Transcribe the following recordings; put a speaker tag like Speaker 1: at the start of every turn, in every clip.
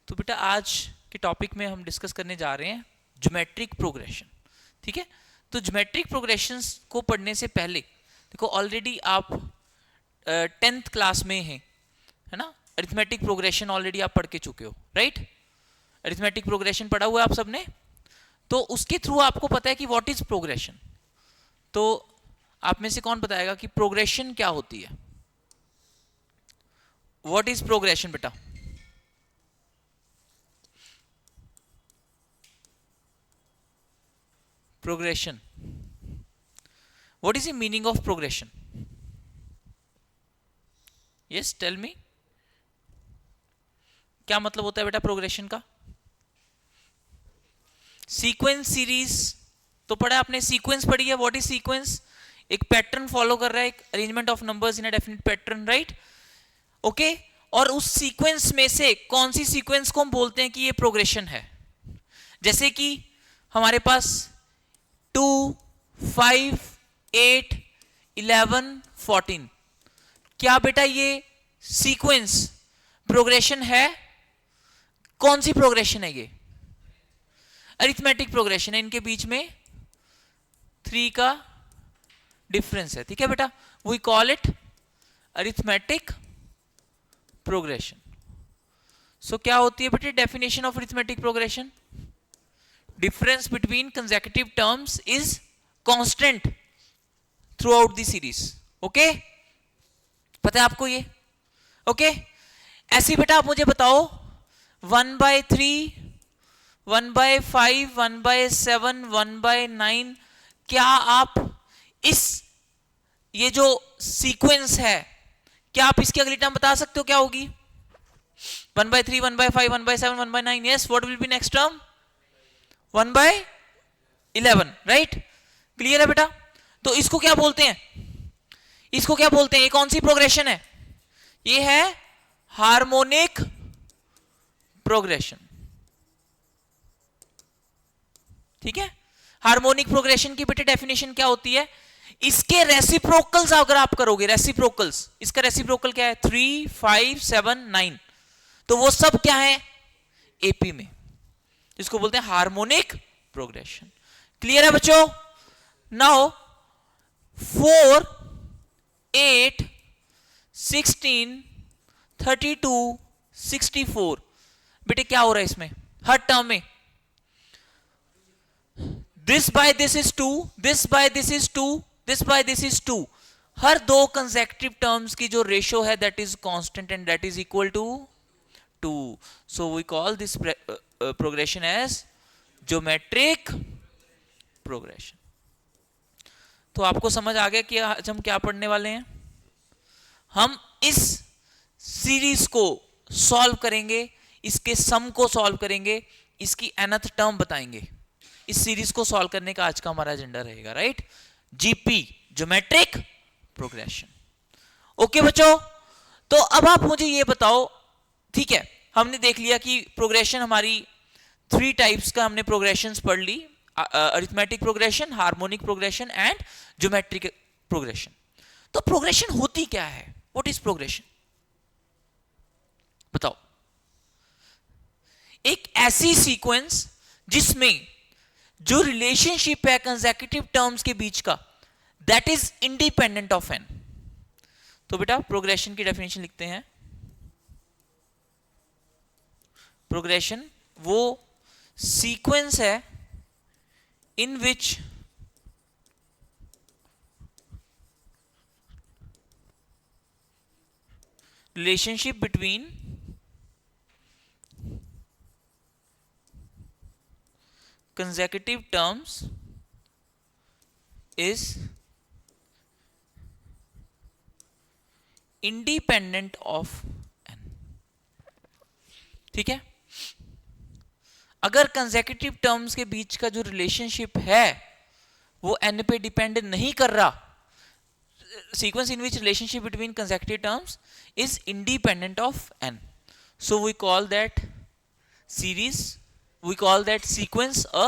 Speaker 1: तो बेटा आज के टॉपिक में हम डिस्कस करने जा रहे हैं ज्योमेट्रिक प्रोग्रेशन। ठीक है, तो ज्योमेट्रिक प्रोग्रेशंस को पढ़ने से पहले देखो ऑलरेडी आप 10th क्लास में हैं, है ना। अरिथमेटिक प्रोग्रेशन ऑलरेडी आप पढ़ के चुके हो, राइट। अरिथमेटिक प्रोग्रेशन पढ़ा हुआ है आप सबने, तो उसके थ्रू आपको पता है कि व्हाट इज प्रोग्रेशन। तो आप में से कौन बताएगा कि प्रोग्रेशन क्या होती है? व्हाट इज प्रोग्रेशन बेटा? Progression, what is the meaning of progression? Yes, tell me, क्या मतलब होता है बेटा प्रोग्रेशन का? सीक्वेंस, सीरीज तो पढ़ा है आपने, सीक्वेंस पढ़ी है। What is sequence? एक पैटर्न फॉलो कर रहा है, एक arrangement of numbers in a definite pattern, right. Okay, और उस सीक्वेंस में से कौन सी सीक्वेंस को हम बोलते हैं कि ये प्रोग्रेशन है? जैसे कि हमारे पास 2, 5, 8, 11, 14, क्या बेटा ये सीक्वेंस प्रोग्रेशन है? कौन सी प्रोग्रेशन है ये? अरिथमेटिक प्रोग्रेशन है। इनके बीच में 3 का डिफरेंस है, ठीक है बेटा, we call it arithmetic progression. So क्या होती है बेटे definition of arithmetic progression? Difference between consecutive terms is constant throughout the series. Okay, पता है आपको ये? ओके, ऐसे बेटा आप मुझे बताओ 1/3, 1/5, 1/7, 1/9, क्या आप इस ये जो सीक्वेंस है, क्या आप इसकी अगली टर्म बता सकते हो क्या होगी? 1/3, 1/5, 1/7, 1/9, yes, what will B next term? 1/11, right. Clear है बेटा? तो इसको क्या बोलते हैं? इसको क्या बोलते हैं? ये कौन सी प्रोग्रेशन है? ये है हार्मोनिक प्रोग्रेशन, ठीक है। हार्मोनिक प्रोग्रेशन की बेटे डेफिनेशन क्या होती है? इसके रेसिप्रोकल्स अगर आप करोगे, रेसिप्रोकल्स, इसका रेसिप्रोकल क्या है? 3, 5, 7, 9, तो वो सब क्या है? एपी में, इसको बोलते हैं हार्मोनिक प्रोग्रेशन। क्लियर है बच्चों? नाउ 4, 8, 16, 32, 64, बेटे क्या हो रहा है इसमें हर टर्म में? This by this is 2, this by this is 2, this by this is 2, हर दो कंसेक्यूटिव टर्म्स की जो रेशियो है that is constant and that is equal to 2। So we call this progression as geometric progression. तो आपको समझ आ गया कि आज हम क्या पढ़ने वाले हैं? हम इस सीरीज को सॉल्व करेंगे, इसके सम को सॉल्व करेंगे, इसकी nth टर्म बताएंगे। इस सीरीज को सॉल्व करने का आज का हमारा एजेंडा रहेगा, right. GP, geometric progression. Okay बच्चों, तो अब आप मुझे ये बताओ, ठीक है, हमने देख लिया कि प्रोग्रेशन हमारी 3 टाइप्स का हमने प्रोग्रेशंस पढ़ ली, arithmetic progression, harmonic progression and geometric progression. तो प्रोग्रेशन होती क्या है? What is progression? बताओ। एक ऐसी सीक्वेंस जिसमें जो रिलेशनशिप है कंसेक्यूटिव टर्म्स के बीच का that is independent of n. तो बेटा प्रोग्रेशन की डेफिनेशन लिखते हैं। प्रोग्रेशन वो सीक्वेंस है इन विच relationship between consecutive terms is independent of n, ठीक है। अगर कंसेक्यूटिव टर्म्स के बीच का जो रिलेशनशिप है वो n पे डिपेंड नहीं कर रहा, sequence in which relationship between consecutive terms is independent of n, so we call that series, we call that sequence a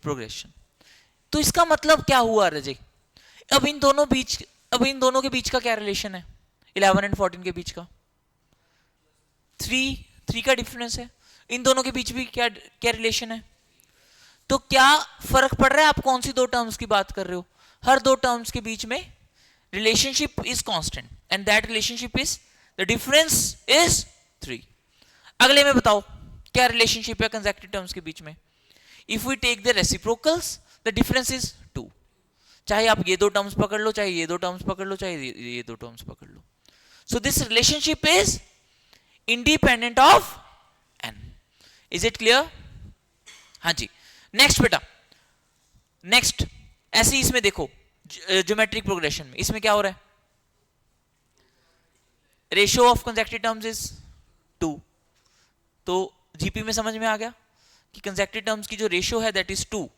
Speaker 1: progression। तो इसका मतलब क्या हुआ रजय? अब इन दोनों के बीच का क्या रिलेशन है? 11 एंड 14 के बीच का 3 का डिफरेंस है। इन दोनों के बीच भी क्या क्या रिलेशन है? तो क्या फर्क पड़ रहा है आप कौन सी दो टर्म्स की बात कर रहे हो? हर दो टर्म्स के बीच में relationship is constant and that relationship is the difference is 3. अगले में बताओ क्या रिलेशनशिप है कंसेक्यूटिव टर्म्स के बीच में? If we take the reciprocals the difference is 2. चाहे आप ये दो टर्म्स पकड़ लो, चाहे ये दो टर्म्स पकड़ लो, चाहे ये दो टर्म्स पकड़ लो. So this relationship is independent of N. Is it clear? हाँ जी. नेक्स्ट बेटा, नेक्स्ट ऐसे ही इसमें देखो ज्योमेट्रिक प्रोग्रेशन में इसमें क्या हो रहा है? Ratio of consecutive terms is 2. तो जीपी में समझ में आ गया कि कंसेक्यूटिव टर्म्स की जो रेशियो है दैट इज 2.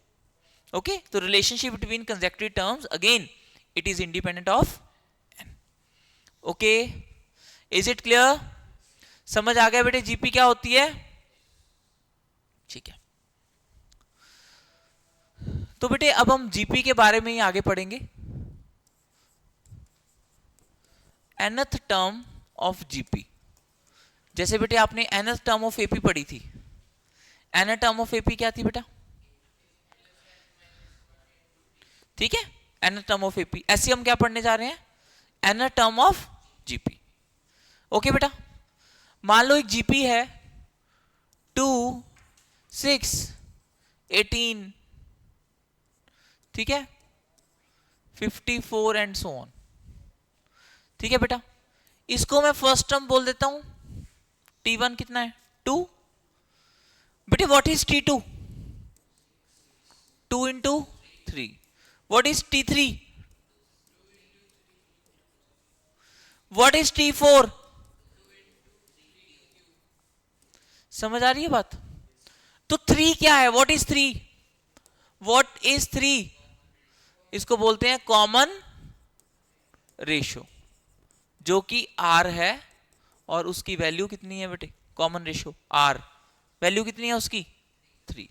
Speaker 1: ओके, तो relationship between consecutive terms again it is independent of n. Okay, is it clear? समझ आ गया बेटे जीपी क्या होती है? ठीक है. तो बेटे अब हम जीपी के बारे में ही आगे पढ़ेंगे. nth टर्म ऑफ जीपी, जैसे बेटे आपने nth टर्म ऑफ एपी पढ़ी थी. nth टर्म ऑफ एपी क्या थी बेटा? ठीक है, nth टर्म ऑफ एपी. ऐसे हम क्या पढ़ने जा रहे हैं? nth term of GP. Okay बेटा, मान लो एक जीपी है 2, 6, 18, ठीक है, 54 एंड सो ऑन. ठीक है बेटा, इसको मैं फर्स्ट टर्म बोल देता हूं. T1 कितना है? 2. बेटे what is T2? 2 into 3. What is T3? What is T4? समझ आ रही है बात? तो 3 क्या है? What is 3? What is 3? इसको बोलते हैं कॉमन रेशियो, जो कि R है और उसकी वैल्यू कितनी है बेटे? कॉमन रेशियो R, वैल्यू कितनी है उसकी? 3.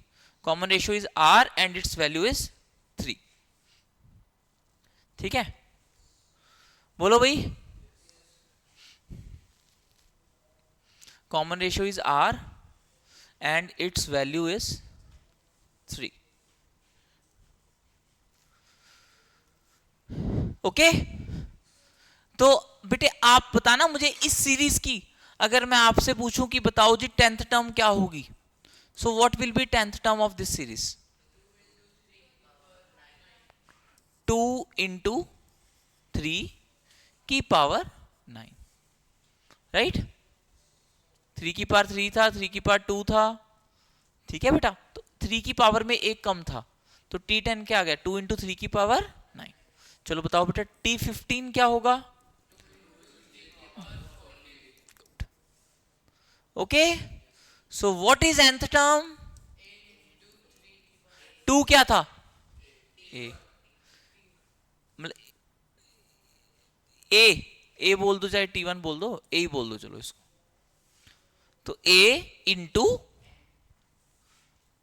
Speaker 1: Common ratio is R and it's value is 3. ठीक है, बोलो भाई. Common ratio is R and it's value is 3. Okay, तो बेटे आप बताना मुझे इस सीरीज की, अगर मैं आपसे पूछूं कि बताओ जी 10th टर्म क्या होगी, सो what will B 10th term of this series? 2 into 3 की पावर 9, राइट? 3 की पावर 3 था, 3 की पावर 2 था. ठीक है बेटा, तो 3 की पावर में एक कम था, तो T10 क्या आ गया? 2 इंटू 3 की पावर 9. चलो बताओ बेटा T15 क्या होगा? Okay, so what is nth term? 2 क्या था? ए, मतलब ए बोल दो, चाहे T1 बोल दो, ए ही बोल दो चलो इसको. तो ए इंटू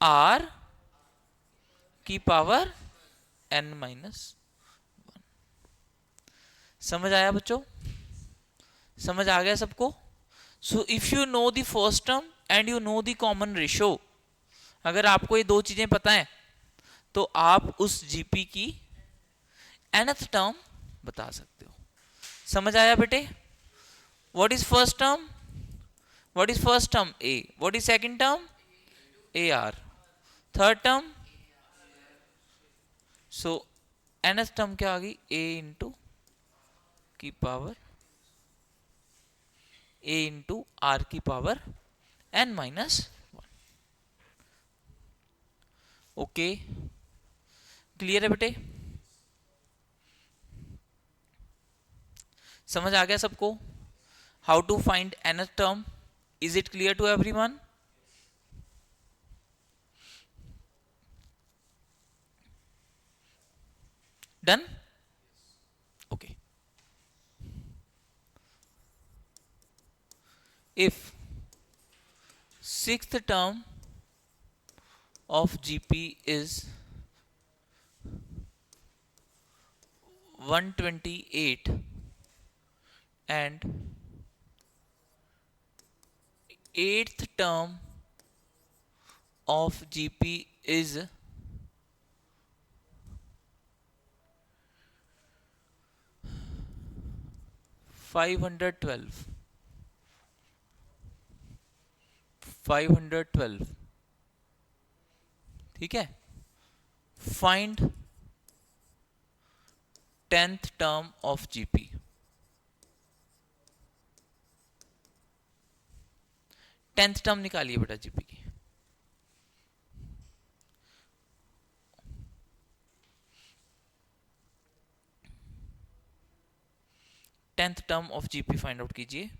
Speaker 1: R की पावर n-1. समझ आया बच्चों? समझ आ गया सबको? So if you know the first term and you know the common ratio, अगर आपको ये दो चीजें पता है तो आप उस जीपी की nth टर्म बता सकते हो. समझ आया बेटे? What is first term? What is first term? A. What is second term? A r. Third term? So nth term क्या आ गई? ए इंटू की पावर a इंटू आर की पावर n-1. ओके, क्लियर है बेटे? समझ आ गया सबको? How to find nth term? Is it clear to everyone? Done? Okay. if sixth term of GP is 128 and eighth term of GP is 512. 512, ठीक है. Find 10th term of GP. 10th term निकालिए बेटा GP की. Tenth term of GP find out कीजिए.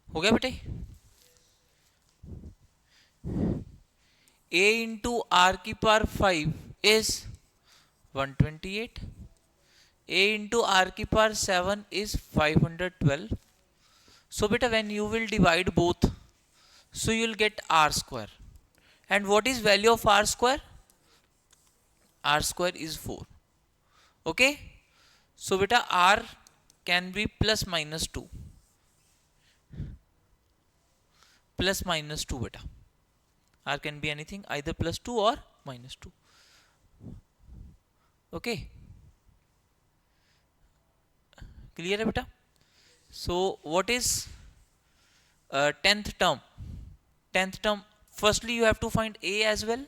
Speaker 1: हो गया बेटे. a into are की power 5 is 128. a into are की power 7 is 512. So beta, when you will divide both, so you will get r square. And what is value of r square? R square is 4. Okay. So beta, r can be plus minus 2. Plus minus 2 beta. R can be anything, either plus 2 or minus 2. Okay. Clear है बेटा? So what is 10th term? 10th term, firstly you have to find a as well.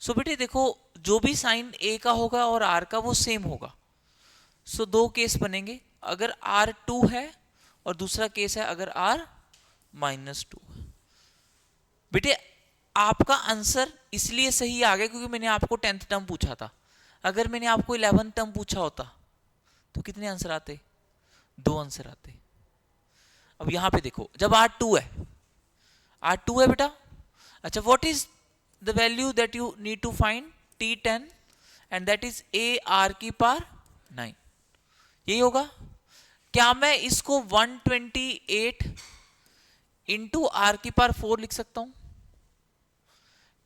Speaker 1: So बेटे देखो, जो भी sign a का होगा और r का वो सेम होगा. So दो केस बनेंगे, अगर r 2 है और दूसरा केस है अगर r माइनस 2. बेटे आपका आंसर इसलिए सही आ गया क्योंकि मैंने आपको 10th टर्म पूछा था. अगर मैंने आपको 11th टर्म पूछा होता तो कितने आंसर आते? 2 आंसर आते. अब यहां पे देखो, जब R2 है, R2 है बेटा. अच्छा, what is the value that you need to find? T10, and that is AR की पावर 9. यही होगा. क्या मैं इसको 128 इंटू आर की पावर 4 लिख सकता हूं?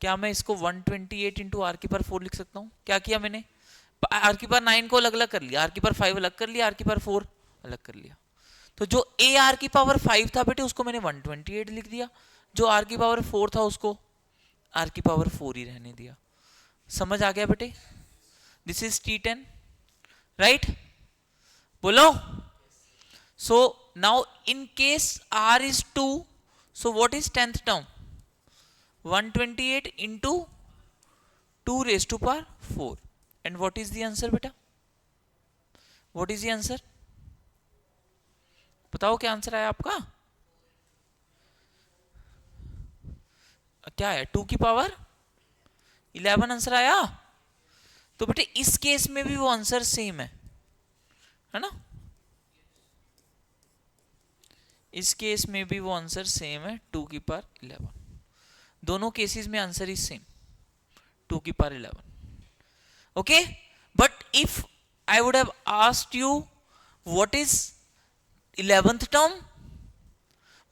Speaker 1: क्या मैं इसको 128 इंटू आर की पावर 4 लिख सकता हूं? क्या किया मैंने? आर की पावर 9 को अलग अलग कर लिया, आर की पावर 5 अलग कर लिया, आर की पावर 4 अलग कर लिया. तो जो ए आर की पावर 5 था बेटे उसको मैंने 128 लिख दिया, जो आर की पावर 4 था उसको आर की पावर 4 ही रहने दिया. समझ आ गया बेटे? This is T10, right? बोलो. So now in case R is 2, so what is 10th term? 128 into 2 raised to power 4. And what is the answer बेटा? What is the answer? बताओ क्या आंसर आया आपका? क्या है? 2 की पावर 11 आंसर आया. तो बेटे इस केस में भी वो आंसर सेम है ना? इस केस में भी वो आंसर सेम है, 2 की पावर 11. दोनों केसेस में आंसर इज सेम, 2 की power 11. Okay. But if I would have asked you what is 11th term,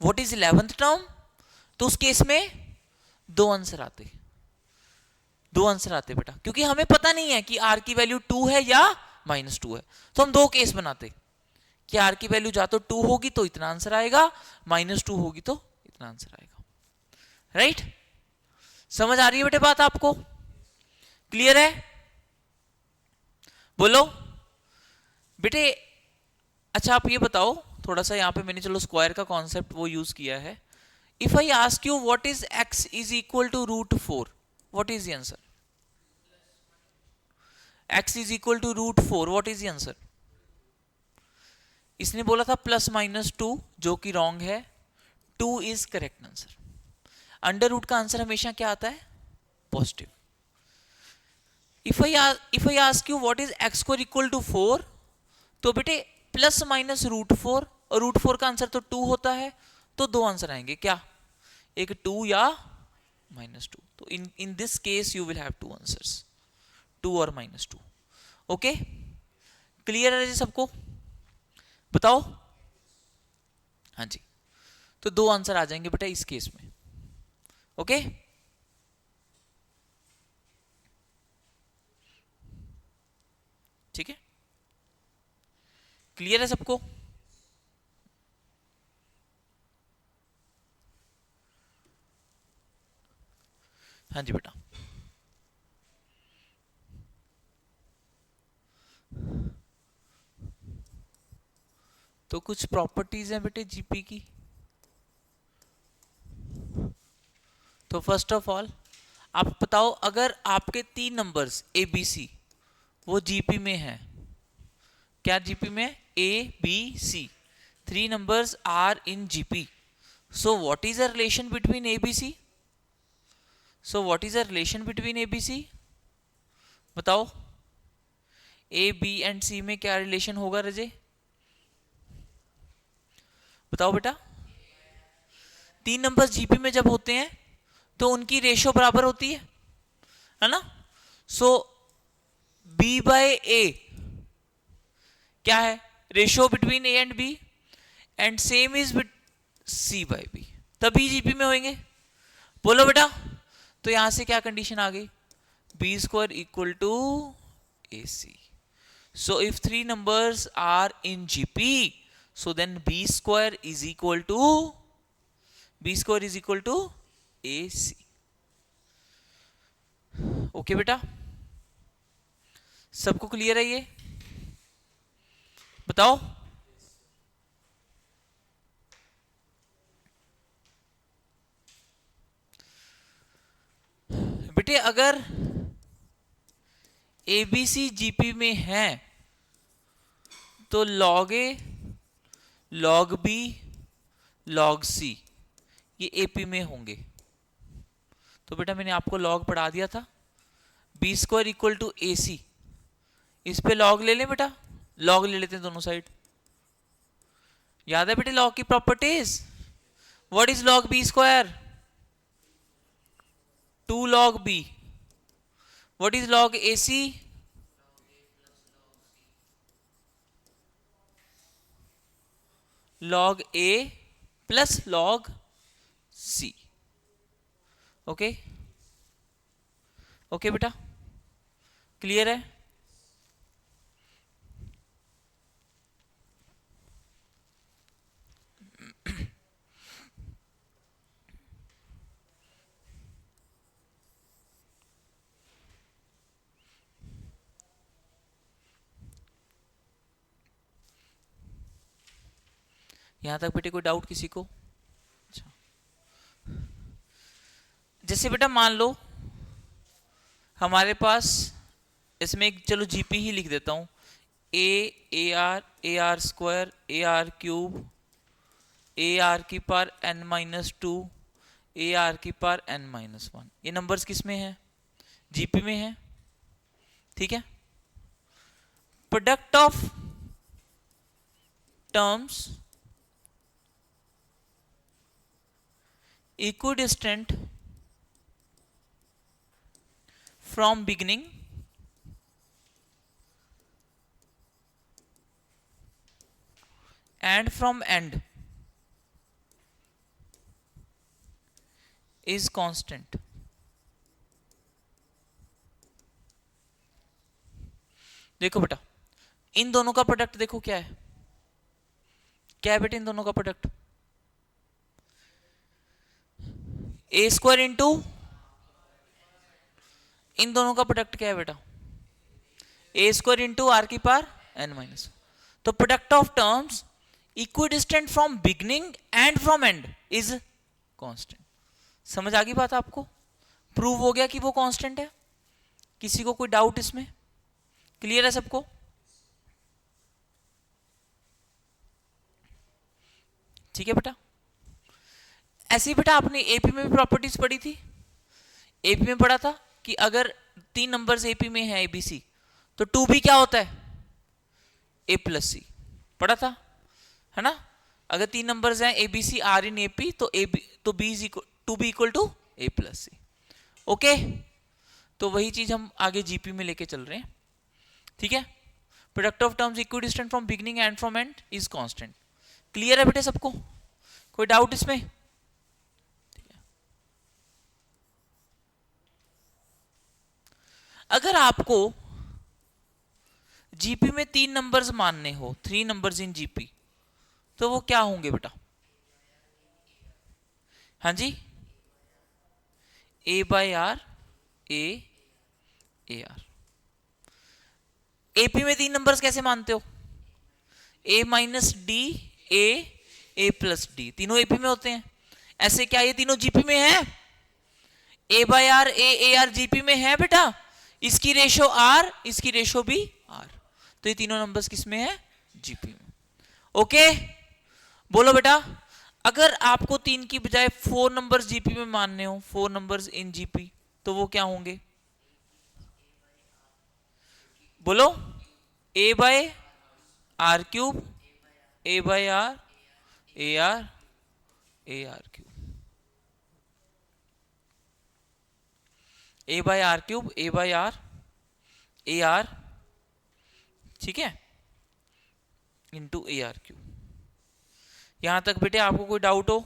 Speaker 1: what is 11th term, तो उस केस में दो आंसर आते. दो आंसर आते बेटा, क्योंकि हमें पता नहीं है कि आर की वैल्यू 2 है या -2 है. तो हम दो केस बनाते कि आर की वैल्यू या तो 2 होगी तो इतना आंसर आएगा, -2 होगी तो इतना आंसर आएगा. राइट? समझ आ रही है बेटे बात आपको? क्लियर है? बोलो बेटे. अच्छा आप ये बताओ थोड़ा सा, यहां पे मैंने चलो स्क्वायर का कॉन्सेप्ट वो यूज किया है. If I ask you what is x is equal to √4, what is the answer? x is equal to √4, what is the answer? इसने बोला था +-2, जो कि रॉन्ग है. 2 is correct answer. Under root का आंसर हमेशा क्या आता है? Positive. If I ask you what is x square equal to 4, तो बेटे प्लस माइनस रूट 4, और रूट 4 का आंसर तो 2 होता है, तो दो आंसर आएंगे क्या? एक 2 या -2. तो in this case you will have two answers, 2 और -2. ओके, क्लियर है जी सबको? बताओ. हाँ जी, तो दो आंसर आ जाएंगे बेटा इस केस में. ओके, ठीक है, क्लियर है सबको? हाँ जी बेटा. तो कुछ प्रॉपर्टीज हैं बेटे जीपी की. तो फर्स्ट ऑफ ऑल आप बताओ, अगर आपके 3 नंबर्स ए बी सी वो जीपी में है, क्या जीपी में? A B c, 3 numbers are in GP. So what is the relation between ABC? So what is the relation between ABC? बताओ, A, B and C में क्या relation होगा रजे? बताओ बेटा. 3 नंबर्स जीपी में जब होते हैं तो उनकी रेशो बराबर होती है ना? सो B बाय A क्या है? Ratio between A and B, and same is C by B, तभी जीपी में होंगे. बोलो बेटा. तो यहां से क्या कंडीशन आ गई? B square equal to AC. So if 3 numbers are in GP, so then B square is equal to AC. Okay बेटा, सबको क्लियर है ये? बताओ. बेटे अगर ABC जीपी में है तो log A, log B, log C ये AP में होंगे. तो बेटा मैंने आपको log पढ़ा दिया था. B square equal to AC, इस पे log ले लें बेटा, log ले लेते हैं दोनों साइड. याद है बेटे log की properties? What is log B square? 2 log B. What is log AC? Log A plus log C. Okay okay बेटा, क्लियर है? यहां तक बेटे कोई डाउट किसी को? अच्छा, जैसे बेटा मान लो हमारे पास इसमें एक, चलो जीपी ही लिख देता हूं, ए R square A R cube A R की पावर n-2 ए आर की पावर n-1. ये नंबर्स किस में है? जीपी में है. ठीक है. Product of terms equidistant from beginning and from end is constant. देखो बेटा इन दोनों का प्रोडक्ट देखो क्या है? क्या है बेटे इन दोनों का प्रोडक्ट? ए स्क्वायर इंटू, इन दोनों का प्रोडक्ट क्या है बेटा? ए स्क्वायर इंटू आर की पावर n-. तो product of terms equidistant from beginning and from and is constant. समझ आ गई बात आपको? प्रूव हो गया कि वो कांस्टेंट है. किसी को कोई डाउट इसमें? क्लियर है सबको? ठीक है बेटा. ऐसे ही बेटा आपने एपी में भी प्रॉपर्टीज पढ़ी थी, एपी में पढ़ा था कि अगर 3 नंबर्स एपी में है एबीसी, तो 2b क्या होता है, ए प्लस सी, पढ़ा था, है ना। अगर 3 नंबर्स हैं एबीसी आर इन एपी, तो ए तो b is equal to b equal to a plus c. Okay, तो वही चीज हम आगे जीपी में लेके चल रहे हैं, ठीक है। Product of terms equidistant from beginning and from and is constant. Clear है बेटे सबको, कोई डाउट इसमें? अगर आपको जीपी में 3 नंबर्स मानने हो, 3 नंबर्स इन जीपी, तो वो क्या होंगे बेटा? हाँ जी, A by R, A R. AP में 3 नंबर्स कैसे मानते हो? A minus D, A plus D, तीनों एपी में होते हैं। ऐसे क्या ये तीनों जीपी में है? A by R, A R GP में है बेटा, इसकी रेशो आर, इसकी रेशो भी आर, तो ये तीनों नंबर्स किस में है? जीपी में। ओके, बोलो बेटा, अगर आपको 3 की बजाय 4 नंबर्स जीपी में मानने हो, 4 नंबर्स इन जीपी, तो वो क्या होंगे? बोलो, A by R cube, A by R, A R, A R cube, A by R cube, A by R, A R, ठीक है, इंटू ए आर क्यूब। यहां तक बेटे आपको कोई डाउट हो?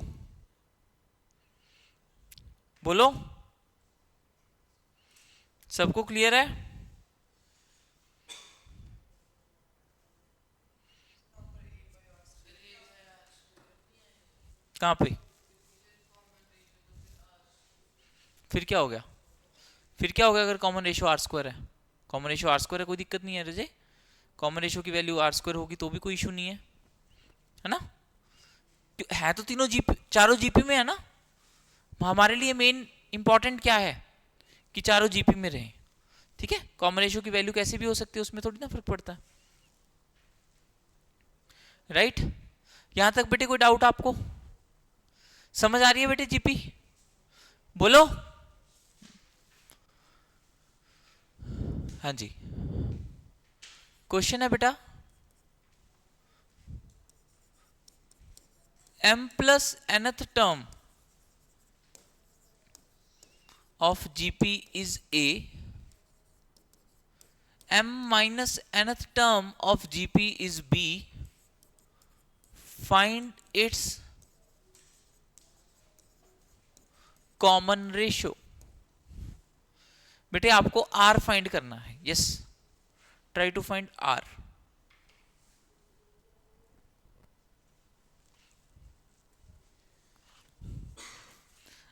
Speaker 1: बोलो, सबको क्लियर है? कहां पे? फिर क्या हो गया? फिर क्या हो गया अगर कॉमन रेशियो आर स्क्वायर है? कॉमन रेशियो आर स्क्वायर है, कोई दिक्कत नहीं है रजे, कॉमन रेशियो की वैल्यू आर स्क्वायर होगी तो भी कोई इशू नहीं है ना। है तो तीनों जीपी, चारों जीपी में है ना। हमारे लिए मेन इंपॉर्टेंट क्या है कि चारों जीपी में रहे, ठीक है। कॉमन रेशियो की वैल्यू कैसी भी हो सकती है, उसमें थोड़ी ना फर्क पड़ता है, राइट। यहां तक बेटे कोई डाउट आपको? समझ आ रही है बेटे जीपी? बोलो, हाँ जी। क्वेश्चन है बेटा, m plus nth term of GP is A, m minus nth term of GP is B, find its common ratio। बेटे आपको R फाइंड करना है, yes, try to find R।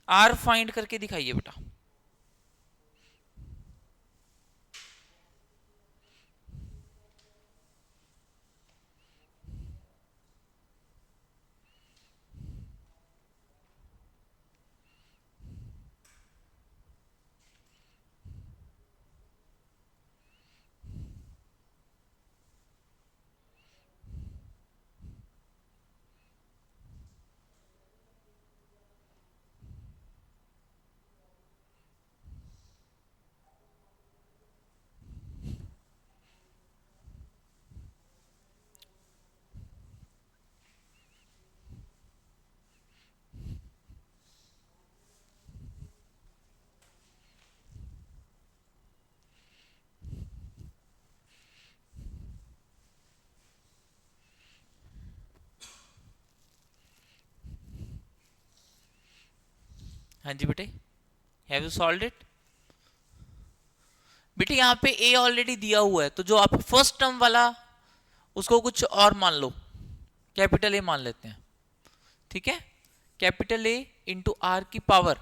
Speaker 1: R फाइंड करके दिखाइए बेटा। हाँ जी बेटे, हैव यू सॉल्व्ड इट? बेटे यहाँ पे a ऑलरेडी दिया हुआ है, तो जो आप फर्स्ट टर्म वाला उसको कुछ और मान लो, कैपिटल A मान लेते हैं, ठीक है। कैपिटल A इंटू आर की power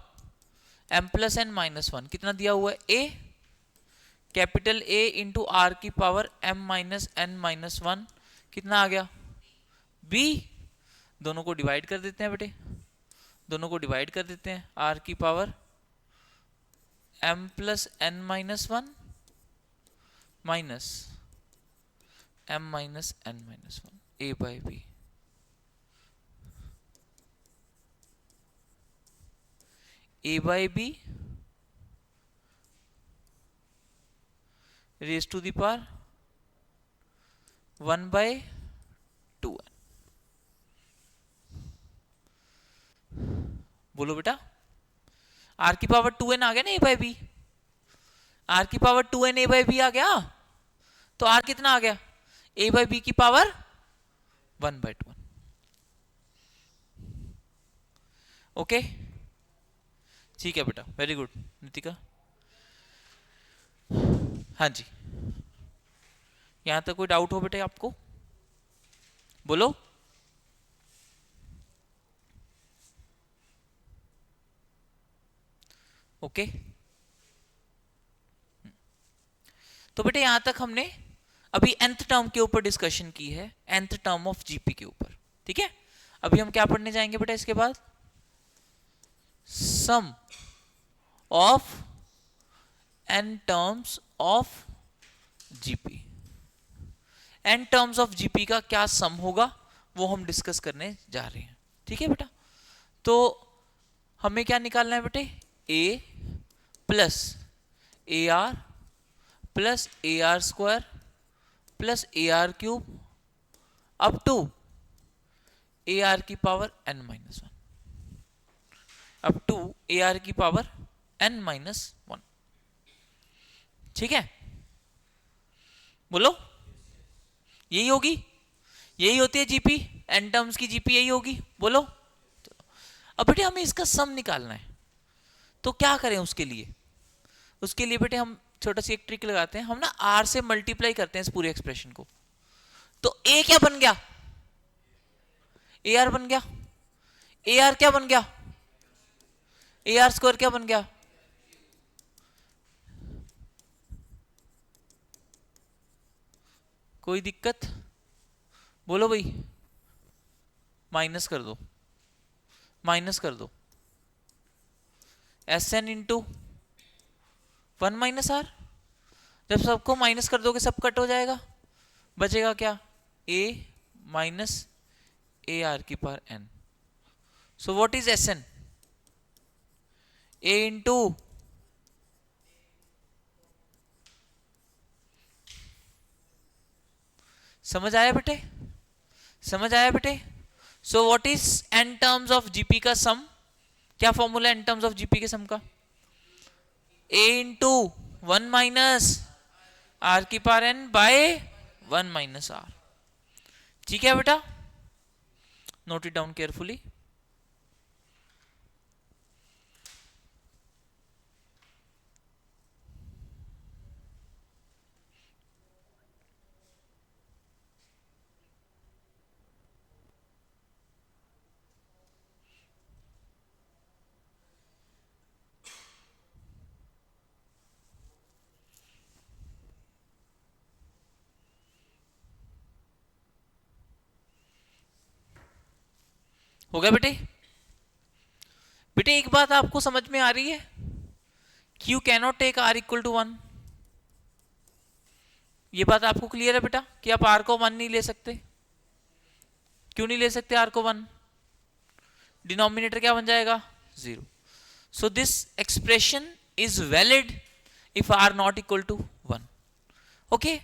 Speaker 1: m plus N minus one, कितना दिया हुआ है? a। Capital A into are की power m minus N minus one, कितना आ गया? b। दोनों को डिवाइड कर देते हैं बेटे, दोनों को डिवाइड कर देते हैं, r की power m plus N minus one minus m minus N minus one, a by b. A by b raise to the power 1/2n। बोलो बेटा, आर की पावर 2n आ गया ना ए बाई बी, आर की power 2n A by B आ गया, तो आर कितना आ गया, ए बाई बी की पावर 1/2n। ओके ठीक है बेटा, वेरी गुड नितिका। हाँ जी, यहां तक कोई डाउट हो बेटे आपको, बोलो। ओके तो बेटे यहां तक हमने अभी nth टर्म के ऊपर डिस्कशन की है, nth टर्म ऑफ जीपी के ऊपर, ठीक है। अभी हम क्या पढ़ने जाएंगे बेटा इसके बाद, sum of n terms of GP. n terms of GP का क्या सम होगा वो हम डिस्कस करने जा रहे हैं, ठीक है बेटा। तो हमें क्या निकालना है बेटे, a plus A R plus A R square plus A R cube up to A are की power n minus 1, up to A are की पावर n माइनस 1, ठीक है। बोलो, यही होगी, यही होती है जीपी, n टर्म्स की जीपी यही होगी, बोलो। अब बेटे हमें इसका सम निकालना है, तो क्या करें उसके लिए, उसके लिए बेटे हम छोटा सी एक ट्रिक लगाते हैं, हम ना r से मल्टीप्लाई करते हैं इस पूरे एक्सप्रेशन को, तो a क्या बन गया, ए आर बन गया, ए आर क्या बन गया, ए आर स्क्वायर क्या बन गया, कोई दिक्कत, बोलो भाई, माइनस कर दो, माइनस कर दो, s n into 1 minus r, जब सबको माइनस कर दोगे सब कट हो जाएगा, बचेगा क्या, a माइनस ए आर की power n। So what is s n, a into समझ आया बेटे, समझ आया बेटे। So what is n terms of GP का सम, क्या फॉर्मूला है n टर्म्स ऑफ जीपी के सम का, a इंटू 1 माइनस आर की power n by 1 minus r, ठीक है बेटा, नोट इट डाउन केयरफुली। हो गया बेटे, बेटे एक बात आपको समझ में आ रही है, Q cannot take R equal to 1, ये बात आपको क्लियर है बेटा कि आप R को 1 नहीं ले सकते, क्यों नहीं ले सकते R को 1, डिनोमिनेटर क्या बन जाएगा 0। So this expression is valid if R not equal to 1। Okay,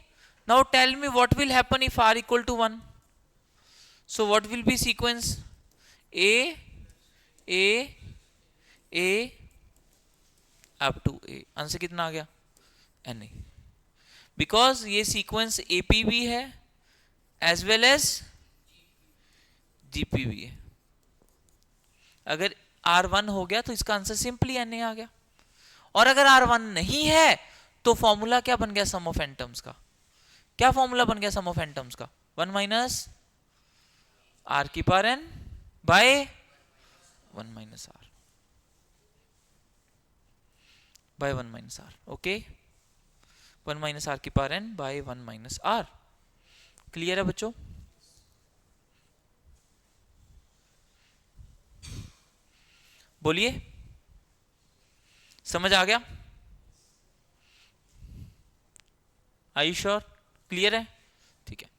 Speaker 1: now tell me what will happen if R equal to 1, so what will be sequence, A up to A, answer कितना आ गया, Na, because ये sequence AP भी है as well as GP भी है। अगर R1 हो गया तो इसका आंसर सिंपली Na आ गया, और अगर R1 नहीं है तो फॉर्मूला क्या बन गया सम ऑफ एन टर्म्स का, क्या फॉर्मूला बन गया सम ऑफ एन टर्म्स का, 1 माइनस आर की power n by 1 minus R by 1 minus R. Okay, 1 minus are की power n by 1 minus R, clear है बच्चों। बोलिए, समझ आ गया, आर यू श्योर, क्लियर है, ठीक है।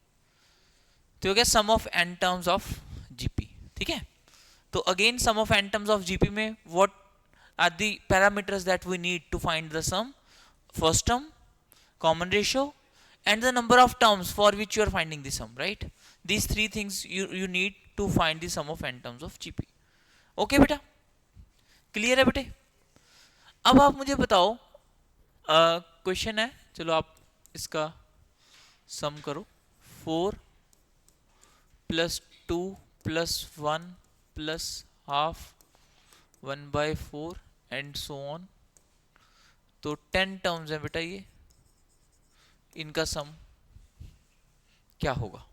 Speaker 1: तो हो गया sum of N terms of GP, ठीक है। तो again sum of N terms of GP में what are the parameters that we need to find the sum. First term, common ratio, and the number of terms for which you are finding the sum, right? These three things you need to find the sum of n terms of GP. Okay बेटा, clear है बेटे? अब आप मुझे बताओ, question है, चलो आप इसका सम करो। 4 plus 2 plus 1 plus half 1/4 and so on. तो 10 टर्म्स है बेटा, ये इनका सम क्या होगा?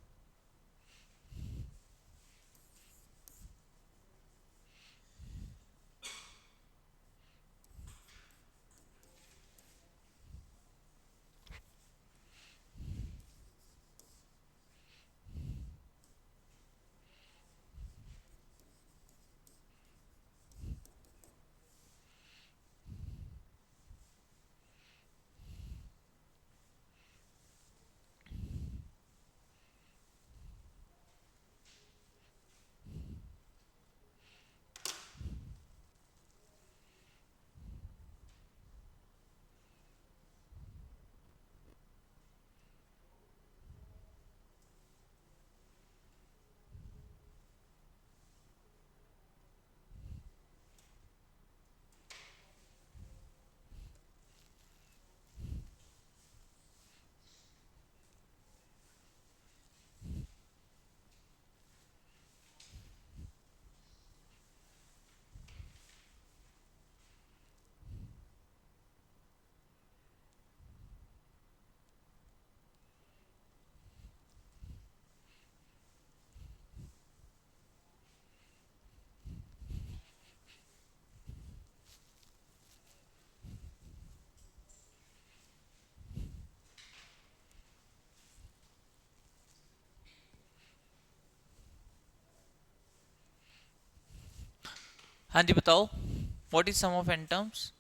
Speaker 1: हाँ जी बताओ, what is sum of n terms?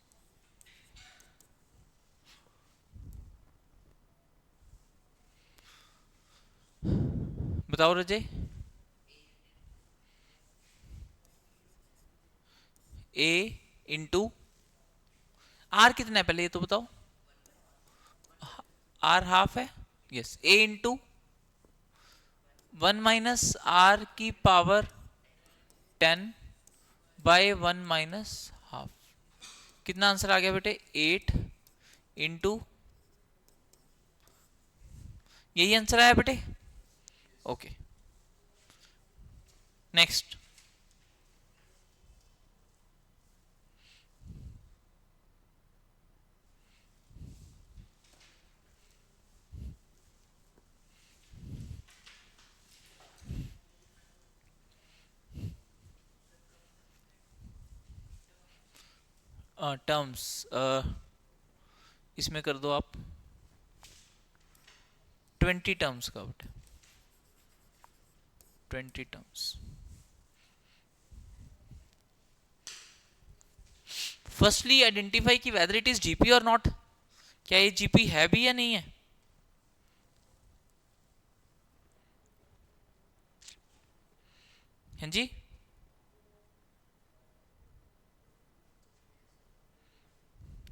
Speaker 1: बताओ रजय। a इंटू आर कितना है पहले ये तो बताओ। आर हाफ है, yes. a into 1 minus are की पावर 10 बाय 1 माइनस हाफ। कितना आंसर आ गया बेटे? 8 इंटू, यही आंसर आया बेटे? Okay, next. टर्म्स इसमें कर दो आप 20 टर्म्स का बेटे, 20 टर्म्स। फर्स्टली आइडेंटिफाई की वेदर इट इज जीपी और नॉट, क्या ये जीपी है भी या नहीं है? हैं जी?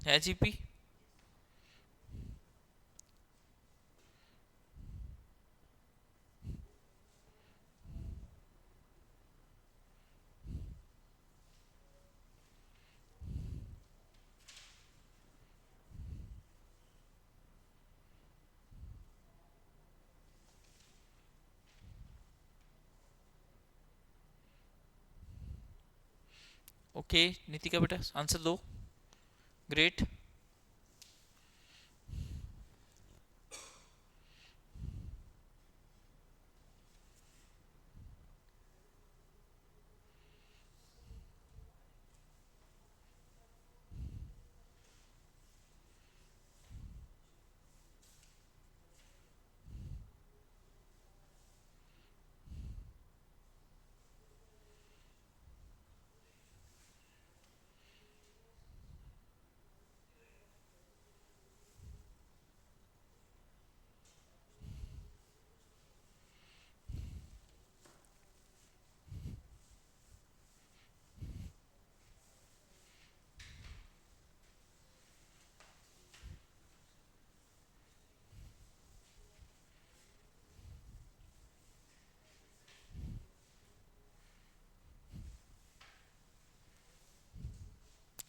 Speaker 1: है जीपी? ओके नीतिका बेटा आंसर दो। ग्रेट।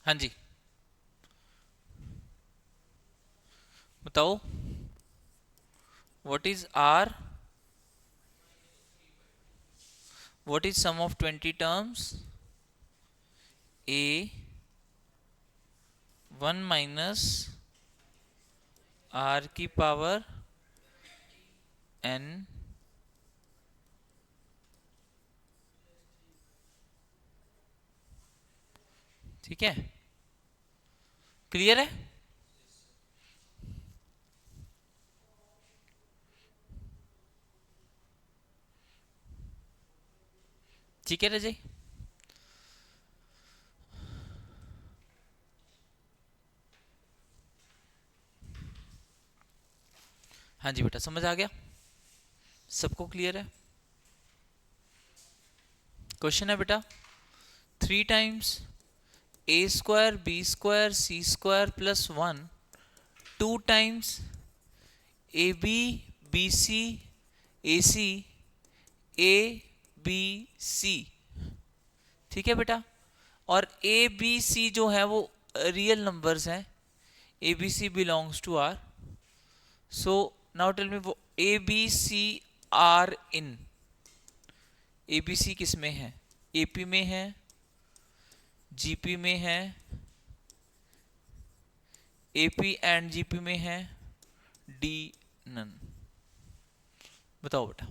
Speaker 1: हाँ जी, बताओ। What is r, what is sum of 20 terms? A 1 minus are की पावर एन, ठीक है, क्लियर है? ठीक है रजय। हाँ जी बेटा, समझ आ गया, सबको क्लियर है? क्वेश्चन है बेटा, 3 times a square b square c square plus 1, 2 times a b b c a c a B c, ठीक है बेटा। और ए बी सी जो है वो रियल नंबर्स हैं, A B C belongs to R. So now tell me, वो A B C are in, A B C किस में है? एपी में है, जीपी में है, एपी एंड जीपी में है, डी नन। बताओ बेटा।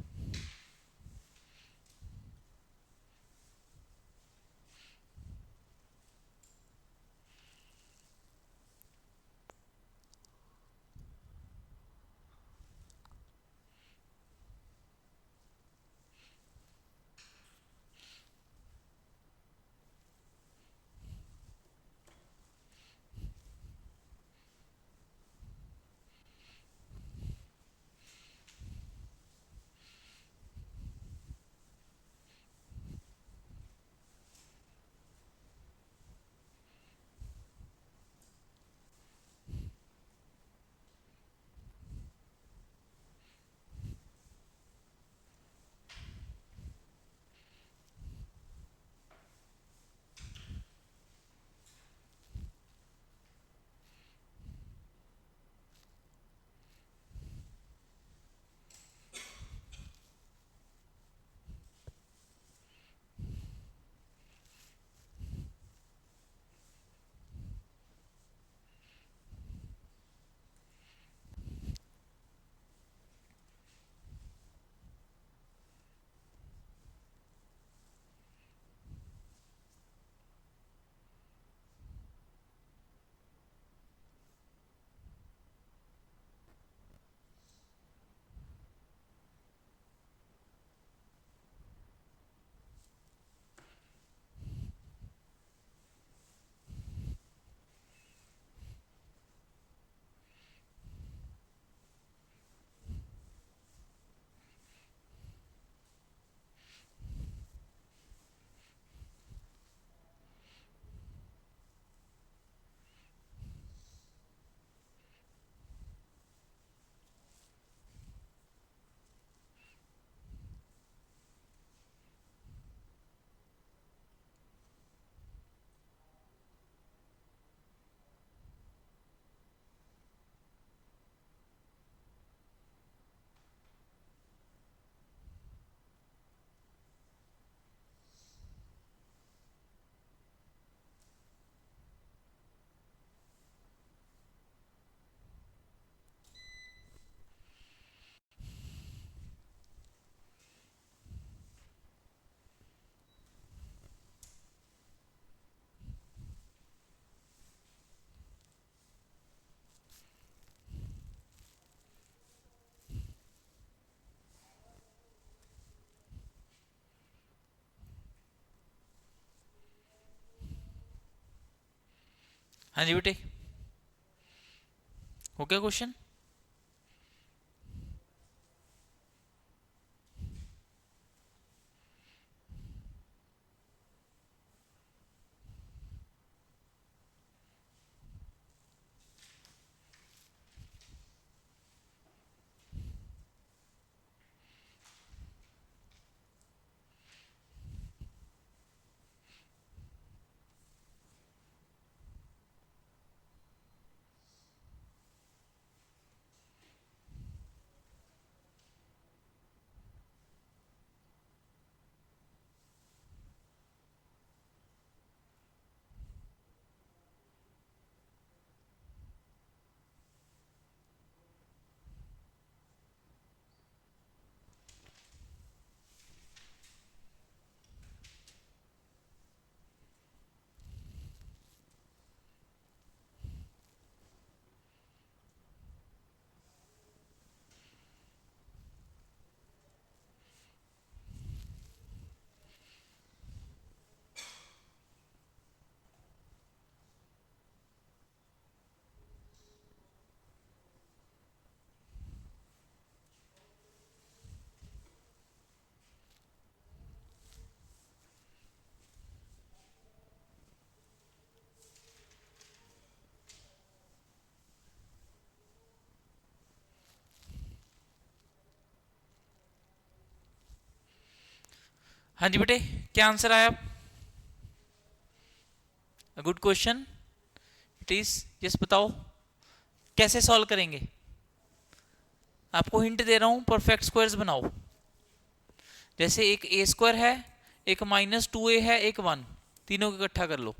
Speaker 1: हाँ जी बेटे, हो गया क्वेश्चन? हाँ जी बेटे, क्या आंसर आया? Good question it is. Yes, बताओ कैसे सॉल्व करेंगे। आपको हिंट दे रहा हूं, परफेक्ट स्क्वायर्स बनाओ। जैसे एक ए स्क्वायर है, एक -2a है, एक 1, तीनों को इकट्ठा कर लो।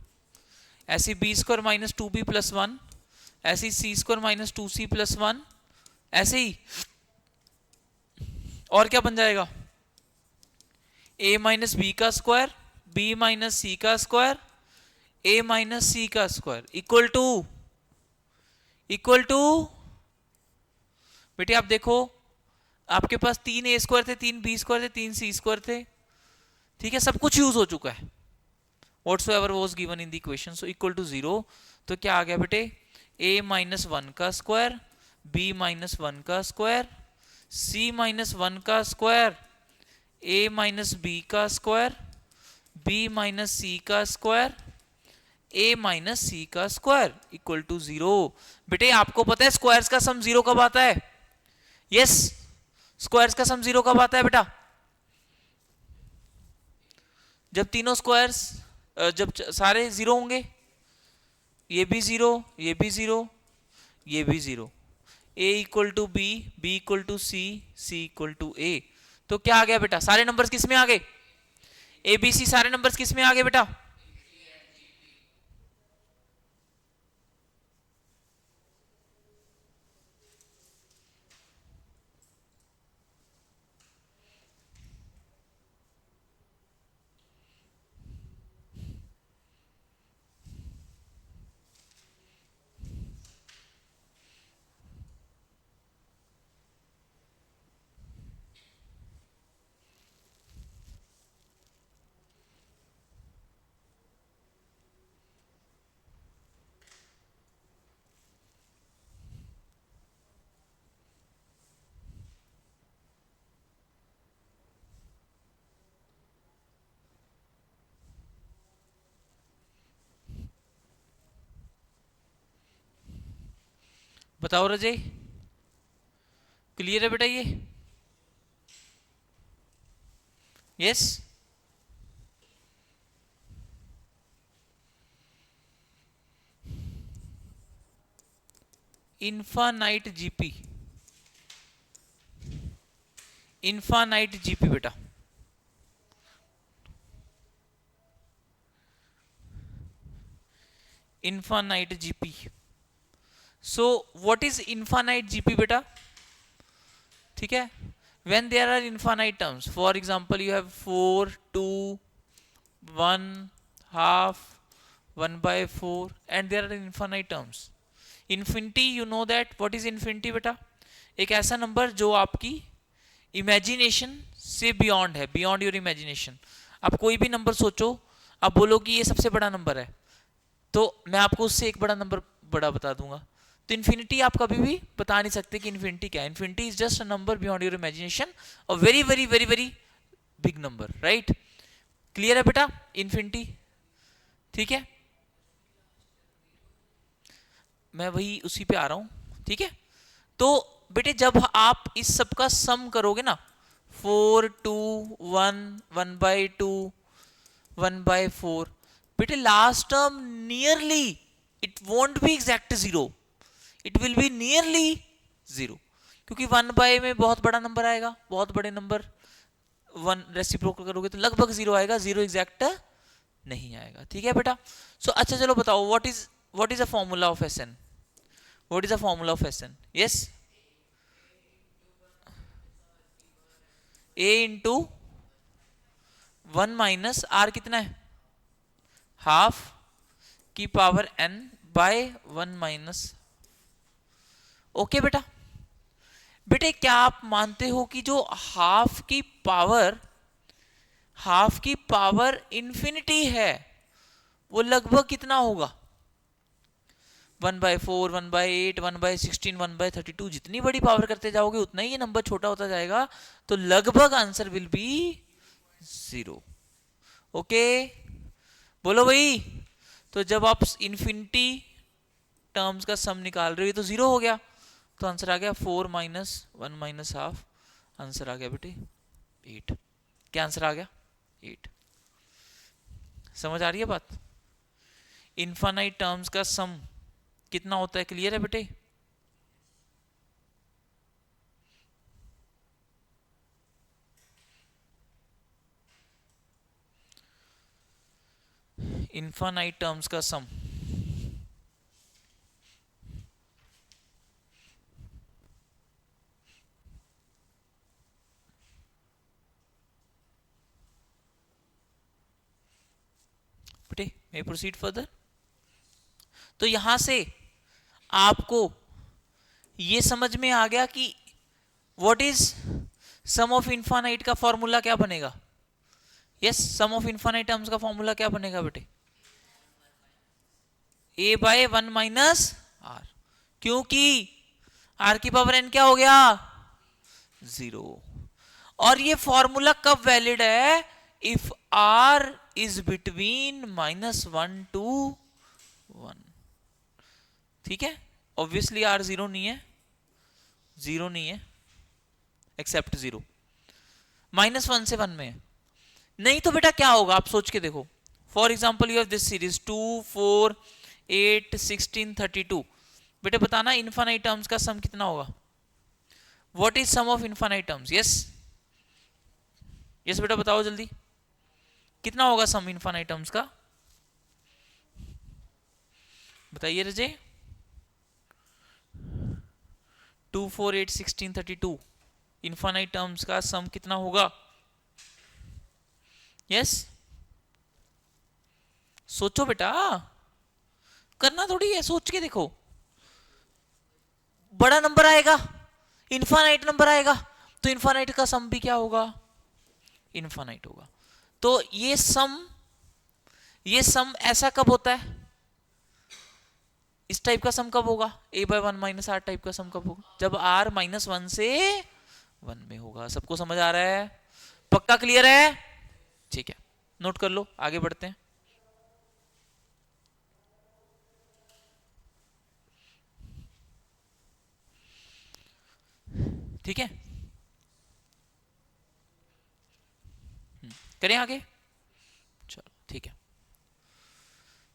Speaker 1: ऐसी बी स्क्वायर -2b + 1, ऐसी सी स्क्वायर -2c + 1, ऐसे ही। और क्या बन जाएगा? a - b का स्क्वायर, b - c का स्क्वायर, a - c का स्क्वायर इक्वल टू बेटे आप देखो, आपके पास 3 a स्क्वायर थे, 3 b स्क्वायर थे, 3 c स्क्वायर थे, ठीक है, सब कुछ यूज हो चुका है। whatsoever was given in the equation, so equal to 0। तो क्या आ गया बेटे? a - 1 का स्क्वायर, b - 1 का स्क्वायर, c - 1 का स्क्वायर, a - b का स्क्वायर, b - c का स्क्वायर, a - c का स्क्वायर इक्वल टू 0। बेटे आपको पता है स्क्वायर्स का सम 0 कब आता है? यस, स्क्वायर्स का सम 0 कब आता है बेटा? जब तीनों स्क्वायर्स, जब सारे 0 होंगे। ये भी 0, ये भी 0, ये भी 0। a equal to B, B equal to C, C equal to A. तो क्या आ गया बेटा? सारे नंबर्स किस में आ गए? ए बी सी सारे नंबर्स किस में आ गए बेटा? बताओ रजय, क्लियर है बेटा ये? Yes. Infinite GP, infinite GP बेटा, infinite GP. So what is infinite GP बेटा? ठीक है, when there are infinite terms, for example you have 4 2 1 half 1/4 and there are infinite terms। infinity, you know that what is infinity बेटा? एक ऐसा number जो आपकी imagination से beyond है, बियॉन्ड योर इमेजिनेशन। आप कोई भी नंबर सोचो, आप बोलो कि ये सबसे बड़ा नंबर है, तो मैं आपको उससे एक बड़ा नंबर बड़ा बता दूंगा। तो इन्फिनिटी आप कभी भी बता नहीं सकते कि इन्फिनिटी क्या है। Infinity is just a number beyond your imagination, a very very very very big number, right? Clear है बेटा इन्फिनिटी? ठीक है, मैं वही उसी पे आ रहा हूं। ठीक है, तो बेटे जब आप इस सब का सम करोगे ना, 4 2 1 1/2 1/4, बेटे last term nearly, it won't be exact 0, it will be nearly 0, क्योंकि 1 में बहुत बड़ा नंबर आएगा, बहुत बड़े नंबर 1 रेसिप्रोकल करोगे तो लगभग 0 आएगा, 0 एग्जैक्ट नहीं आएगा। ठीक है बेटा? सो अच्छा चलो बताओ, what is a formula of s n? What is a formula of s n? Yes, a into 1 minus r कितना है? हाफ की power n by 1 minus. Okay बेटा? बेटे क्या आप मानते हो कि जो हाफ की पावर इंफिनिटी है वो लगभग कितना होगा? 1/4 1/8 1/16 1/32, जितनी बड़ी पावर करते जाओगे उतना ही ये नंबर छोटा होता जाएगा, तो लगभग आंसर विल बी 0। ओके, बोलो भाई। तो जब आप इंफिनिटी टर्म्स का सम निकाल रहे हो तो 0 हो गया, तो आंसर आ गया 4 - 1 - हाफ, आंसर आ गया बेटे 8। क्या आंसर आ गया? 8। समझ आ रही है बात? इनफाइनाइट टर्म्स का सम कितना होता है? क्लियर है बेटे? इनफाइनाइट टर्म्स का सम बेटे, मैं प्रोसीड फर्दर। तो यहां से आपको ये समझ में आ गया कि what is sum of infinite का फॉर्मूला क्या बनेगा? Yes, sum of infinite terms का फॉर्मूला क्या बनेगा बेटे? a बाय 1 माइनस आर, क्योंकि r की पावर n क्या हो गया? 0। और ये फॉर्मूला कब वैलिड है? If r is between -1 to 1। ठीक है, ऑब्वियसली r 0 नहीं है, 0 नहीं है, एक्सेप्ट 0, -1 से 1 में है। नहीं तो बेटा क्या होगा, आप सोच के देखो। For example you have this series 2 4 8 16 32। बेटा बताना इनफाइनाइट टर्म्स का सम कितना होगा? What is sum of infinite terms? Yes yes बेटा बताओ जल्दी, कितना होगा सम इनफाइनाइट टर्म्स का? बताइए रजे। 2 4 8 16 32 इनफाइनाइट टर्म्स का सम कितना होगा? यस सोचो बेटा, करना थोड़ी है, सोच के देखो। बड़ा नंबर आएगा, इनफाइनाइट नंबर आएगा, तो इनफाइनाइट का सम भी क्या होगा? इनफाइनाइट होगा। तो ये सम ऐसा कब होता है? इस टाइप का सम कब होगा? a by 1 minus r type का सम कब होगा? जब r -1 से 1 में होगा। सबको समझ आ रहा है? पक्का क्लियर है? ठीक है, नोट कर लो, आगे बढ़ते हैं। ठीक है, करें आगे? चलो ठीक है,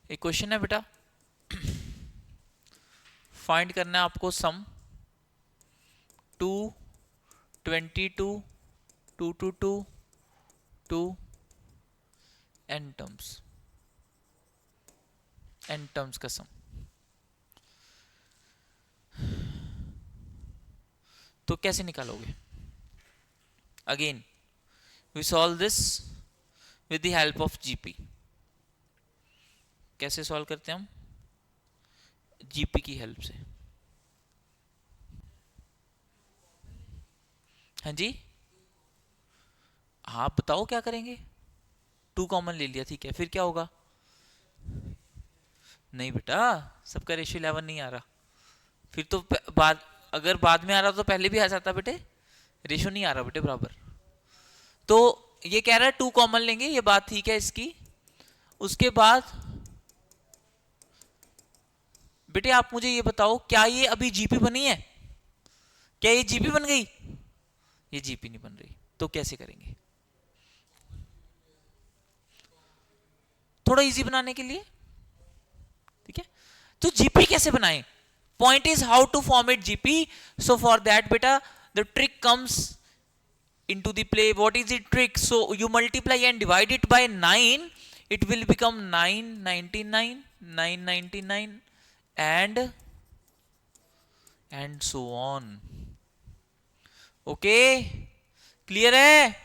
Speaker 1: एक क्वेश्चन है बेटा, फाइंड करना है आपको सम 2 22 2 2 2 2 n टर्म्स का सम। तो कैसे निकालोगे? Again we solve this with the help of GP. कैसे सॉल्व करते हैं हम? जीपी की हेल्प से। हाँ जी, आप बताओ क्या करेंगे? 2 कॉमन ले लिया, ठीक है, फिर क्या होगा? नहीं बेटा, सबका रेशियो 11 नहीं आ रहा, फिर तो बाद, अगर बाद में आ रहा तो पहले भी आ जाता बेटे। रेशियो नहीं आ रहा बेटे बराबर। तो ये कह रहा है 2 कॉमन लेंगे, ये बात ठीक है इसकी। उसके बाद बेटे आप मुझे ये बताओ, क्या ये अभी जीपी बनी है? क्या ये जीपी बन गई? ये जीपी नहीं बन रही, तो कैसे करेंगे? थोड़ा इजी बनाने के लिए, ठीक है, तो जीपी कैसे बनाएं? Point is how to format GP. So for that बेटा the trick comes into the play. What is the trick? So you multiply and divide it by 9, it will become 999 999 and so on. Okay, clear hai?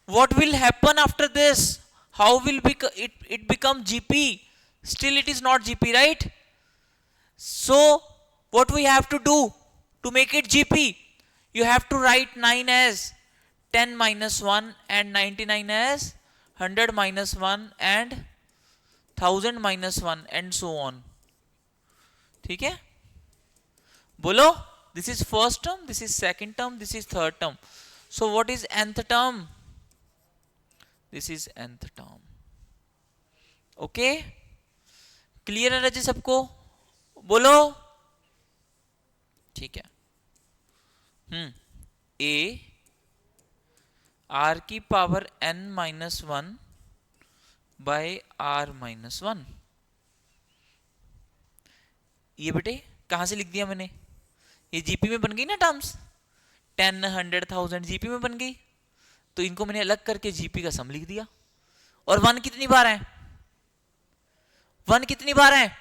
Speaker 1: What will happen after this? How will it become gp? Still it is not gp, right? So what we have to do to make it gp? You have to write 9 as 10 minus 1 and 99 as 100 minus 1 and 1000 minus 1 and so on. ठीक है, बोलो, this is first term, this is second term, this is third term. So what is nth term? This is nth term. Okay, clear है रजी सबको? बोलो, ठीक है। a r की power n minus one by r minus one. ये बेटे कहां से लिख दिया मैंने, ये जीपी में बन गई ना टर्म्स, 10 100 1000 जीपी में बन गई, तो इनको मैंने अलग करके जीपी का सम लिख दिया। और वन कितनी बार है, वन कितनी बार है,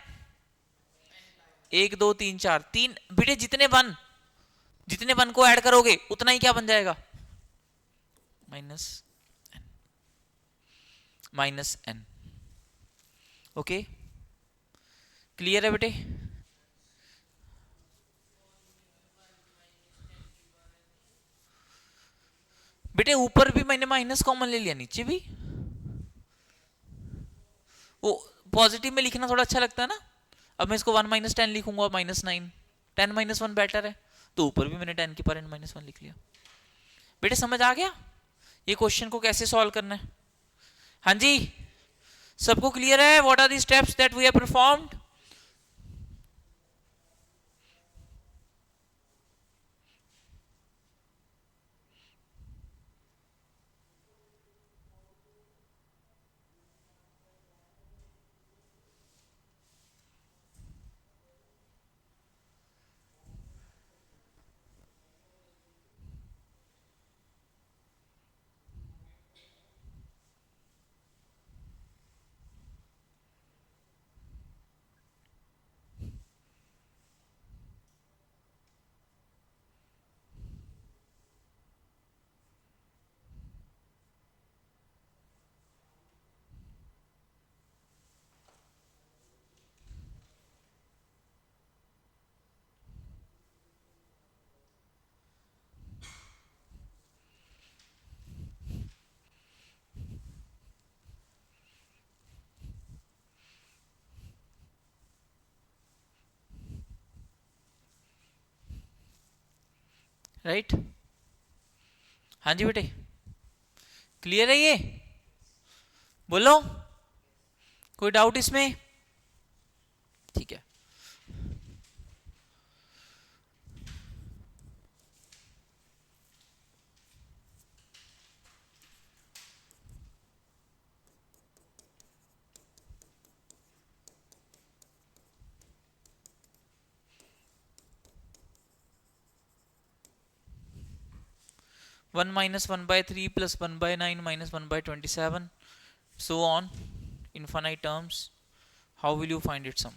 Speaker 1: 1 2 3 4, तीन बेटे, जितने वन को ऐड करोगे उतना ही क्या बन जाएगा, माइनस एन। ओके, क्लियर है बेटे। बेटे ऊपर भी मैंने माइनस कॉमन ले लिया, नीचे भी, वो पॉजिटिव में लिखना थोड़ा अच्छा लगता है ना। अब मैं इसको 1 - 10 लिखूंगा, -9, 10 - 1 बेटर है, तो ऊपर भी मैंने 10 की पावर -1 लिख लिया। बेटे समझ आ गया ये क्वेश्चन को कैसे सॉल्व करना है? हाँ जी, सबको क्लियर है? What are the steps that we have performed? Right, हाँ जी बेटे, क्लियर है ये? बोलो, कोई डाउट इसमें? ठीक है, one -1/3 + 1/9 - 1/27, so on, infinite terms. How will you find its sum?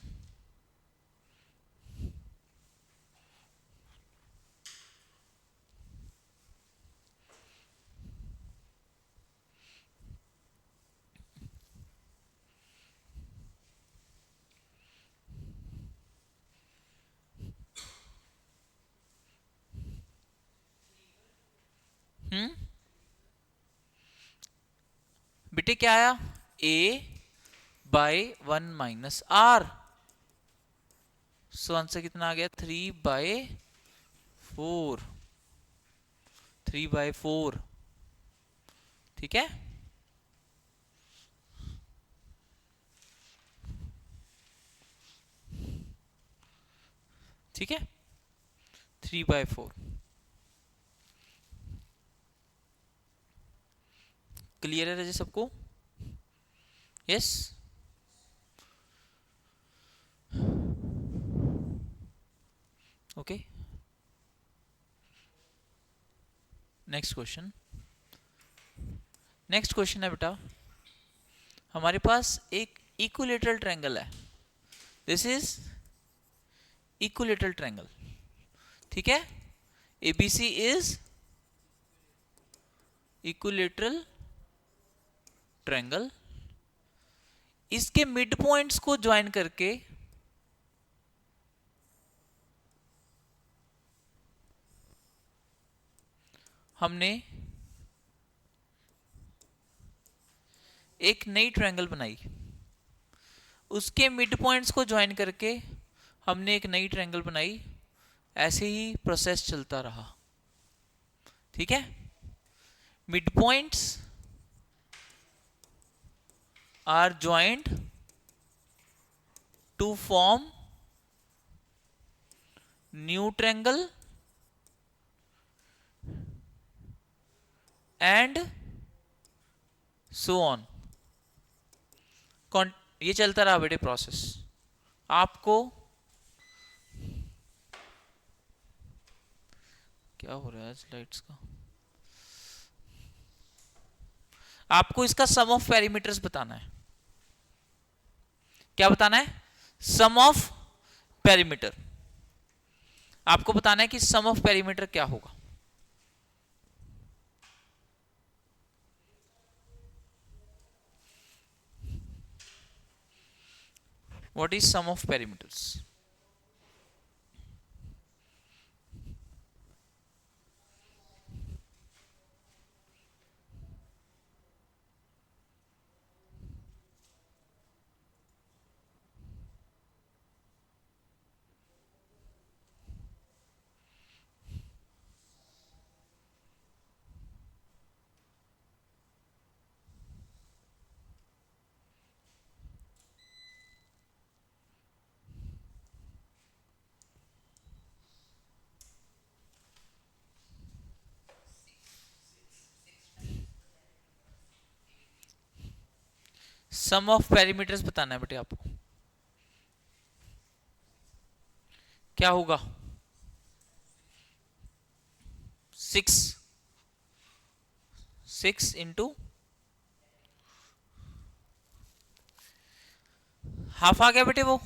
Speaker 1: बेटे क्या आया, a/1 - r, सो आंसर कितना आ गया, 3/4, 3/4। ठीक है, ठीक है, 3/4। क्लियर है रजे सबको? Yes, okay. Next question, next question है बेटा, हमारे पास एक इक्विलेटरल ट्रायंगल है, दिस इज इक्विलेटरल ट्रायंगल। ठीक है, एबीसी इज इक्विलेटरल ट्रायंगल। इसके मिड पॉइंट्स को ज्वाइन करके हमने एक नई ट्रायंगल बनाई, उसके मिड पॉइंट्स को ज्वाइन करके हमने एक नई ट्रायंगल बनाई, ऐसे ही प्रोसेस चलता रहा। ठीक है, mid points are joint to form new triangle and so on. ये चलता रहा बेटे प्रोसेस। आपको क्या हो रहा है स्लाइड्स का, आपको इसका सम ऑफ पैरामीटर्स बताना है। क्या बताना है? Sum of parameter. आपको बताना है कि सम ऑफ पैरामीटर क्या होगा। What is sum of parameters? Sum of parameters बताना है बेटे आपको। क्या होगा? 6 इंटू हाफ आ गया बेटे, वो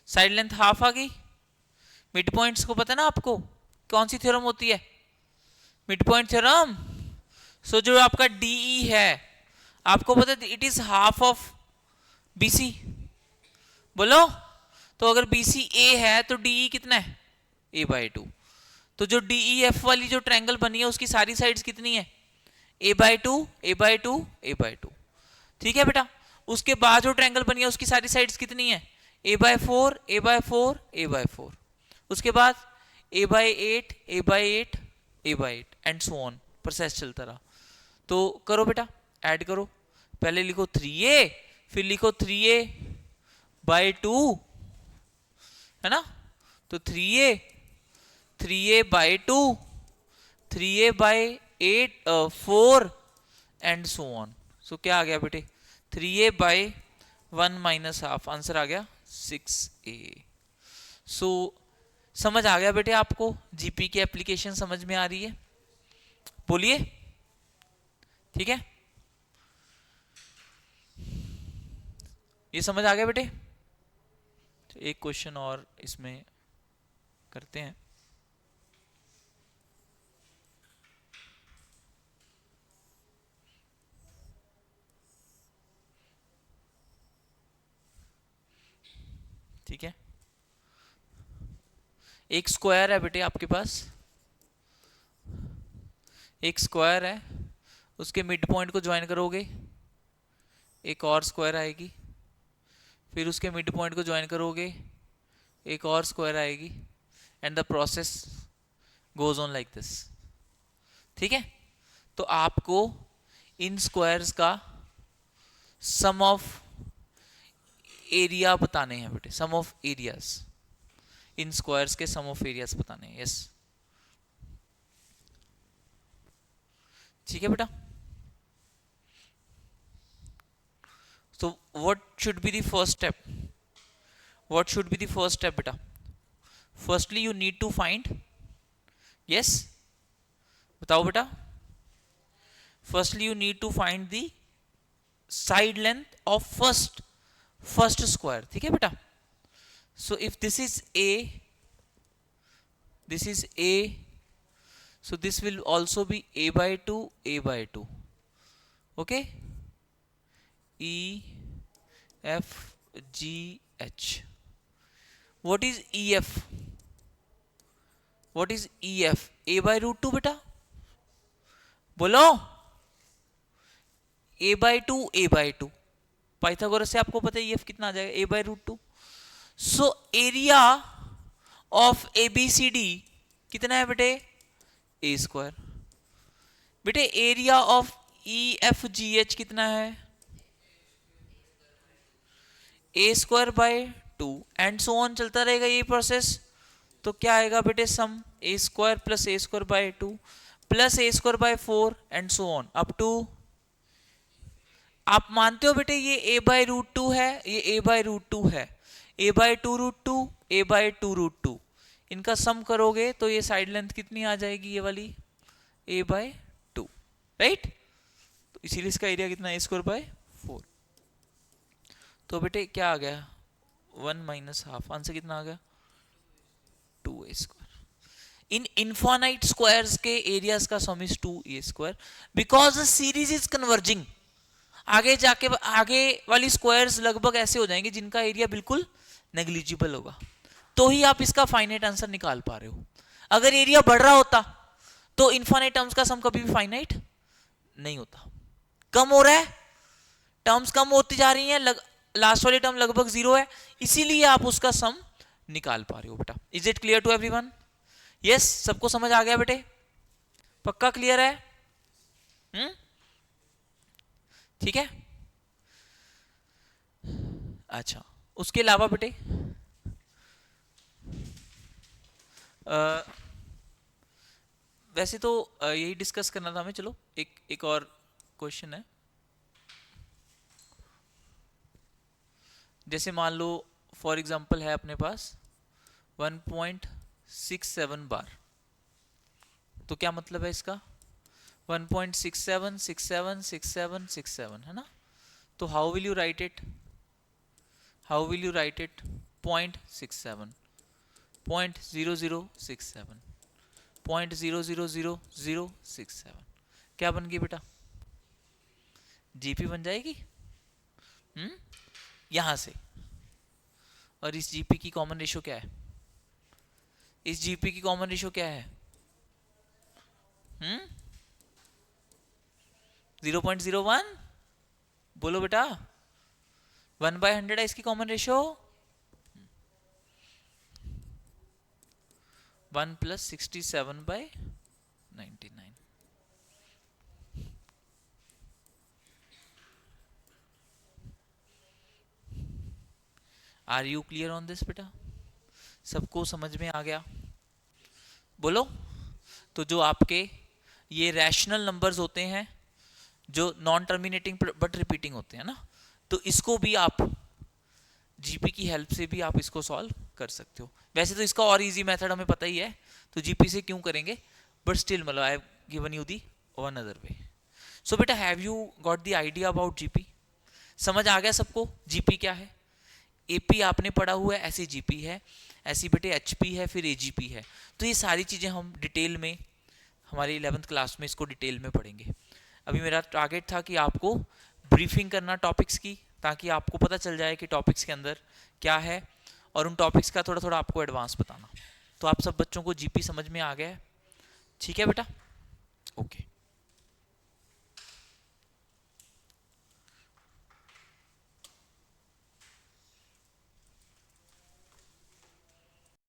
Speaker 1: साइड लेंथ हाफ आ गई। मिड पॉइंट्स को पता है ना आपको, कौन सी थ्योरम होती है? Mid point theorem. सो जो आपका डीई है, आपको पता है it is half of BC. बोलो। तो अगर बीसी ए है तो डीई कितना है? a/2। तो जो डीईएफ वाली जो ट्रायंगल बनी है उसकी सारी साइड्स कितनी है? a/2 a/2 a/2। ठीक है बेटा। उसके बाद जो ट्रायंगल बनी है उसकी सारी साइड्स कितनी है? a/4 a/4 a/4। उसके बाद a/8 a/8 a/8 and so on, process चलता रहा। तो करो बेटा, ऐड करो। पहले लिखो 3a, फिर लिखो 3a/2, है ना? तो 3a/2 3a/8 4 and so on. सो क्या आ गया बेटे? 3a/1 माइनस हाफ, आंसर आ गया 6a। सो समझ आ गया बेटे आपको? जीपी की एप्लीकेशन समझ में आ रही है? बोलिए। ठीक है, ये समझ आ गया बेटे? तो एक क्वेश्चन और इसमें करते हैं। ठीक है, एक स्क्वायर है बेटे आपके पास, एक स्क्वायर है, उसके मिड पॉइंट को ज्वाइन करोगे, एक और स्क्वायर आएगी, फिर उसके मिड पॉइंट को ज्वाइन करोगे, एक और स्क्वायर आएगी, and the process goes on like this. ठीक है, तो आपको इन स्क्वायर्स का सम ऑफ एरिया बताने हैं बेटे, सम ऑफ एरियाज। इन स्क्वायर्स के सम ऑफ एरियाज बताने हैं। यस, ठीक है बेटा। So what should be the first step? What should be the first step beta? Firstly you need to find, yes, बताओ बेटा। Firstly you need to find the side length of first square। ठीक है बेटा। So if this is a, this is a, so this will also be a/2 a/2। okay, E F G H। what is EF? what is EF? a/√2 बेटा, बोलो। a/2 a/2, Pythagoras से आपको पता है EF कितना आ जाएगा? a/√2। So area of ABCD कितना है बेटे? a square. बेटे एरिया ऑफ EFGH कितना है? a²/2 एंड सो ऑन, चलता रहेगा ये प्रोसेस। तो क्या आएगा बेटे? Sum a² + a² / 2 plus a square by 4 and so on up to, आप मानते हो बेटे ये a बाय रूट 2 है, ये a बाय रूट 2 है, a बाय 2 रूट 2, a बाय 2 रूट 2, इनका सम करोगे तो ये साइड लेंथ कितनी आ जाएगी, ये वाली a बाय 2, राइट। तो इसीलिए इसका एरिया कितना है, a स्क्वायर बाय 4। तो बेटे क्या आ गया, 1 माइनस हाफ, आंसर कितना आ गया, 2a स्क्वायर। इन इनफाइनाइट स्क्वायर्स के एरियाज का सम is 2a square because the series is converging. आगे जाके आगे वाली स्क्वायर्स लगभग ऐसे हो जाएंगे जिनका एरिया बिल्कुल नेग्लिजिबल होगा, तो ही आप इसका फाइनाइट आंसर निकाल पा रहे हो। अगर एरिया बढ़ रहा होता तो इनफाइनाइट टर्म्स का सम कभी भी फाइनाइट नहीं होता। कम हो रहा है, टर्म्स कम होती जा रही हैं, लास्ट वाली टर्म लगभग 0 है, इसीलिए आप उसका सम निकाल पा रहे हो बेटा। Is it clear to everyone? Yes, सबको समझ आ गया बेटे, पक्का क्लियर है? ठीक है। अच्छा, उसके अलावा बेटे वैसे तो यही डिस्कस करना था हमें। चलो एक और क्वेश्चन है। जैसे मान लो फॉर एग्जांपल है अपने पास 1.67 बार, तो क्या मतलब है इसका, 1.67 67 67 67 है ना। तो how will you right it, how will you right it, 0.67 0.0067 0.000067 क्या बन गई बेटा, जीपी बन जाएगी यहां से। और इस जीपी की कॉमन रेशियो क्या है, इस जीपी की कॉमन रेशियो क्या है, 0.01, बोलो बेटा, 1/100 है इसकी common ratio, 1 + 67/99। Are you clear on this बेटा, सबको समझ में आ गया, बोलो। तो जो आपके ये रैशनल नंबर्स होते हैं जो नॉन टर्मिनेटिंग बट रिपीटिंग होते हैं ना, तो इसको भी आप जीपी की हेल्प से भी आप इसको सॉल्व कर सकते हो। वैसे तो इसका और इजी मेथड हमें पता ही है, तो जीपी से क्यों करेंगे, बट स्टिल मतलब I have given you the one other way. So बेटा have you got the idea about GP, समझ आ गया सबको जीपी क्या है। एपी आपने पढ़ा हुआ है, ऐसी जीपी है, ऐसी बेटे एचपी है, फिर एजीपी है। तो ये सारी चीजें हम डिटेल में हमारी 11th क्लास में इसको डिटेल में पढ़ेंगे। अभी मेरा टारगेट था कि आपको ब्रीफिंग करना टॉपिक्स की, ताकि आपको पता चल जाए कि टॉपिक्स के अंदर क्या है, और उन टॉपिक्स का थोड़ा थोड़ा आपको एडवांस बताना। तो आप सब बच्चों को जीपी समझ में आ गया है, ठीक है बेटा, ओके।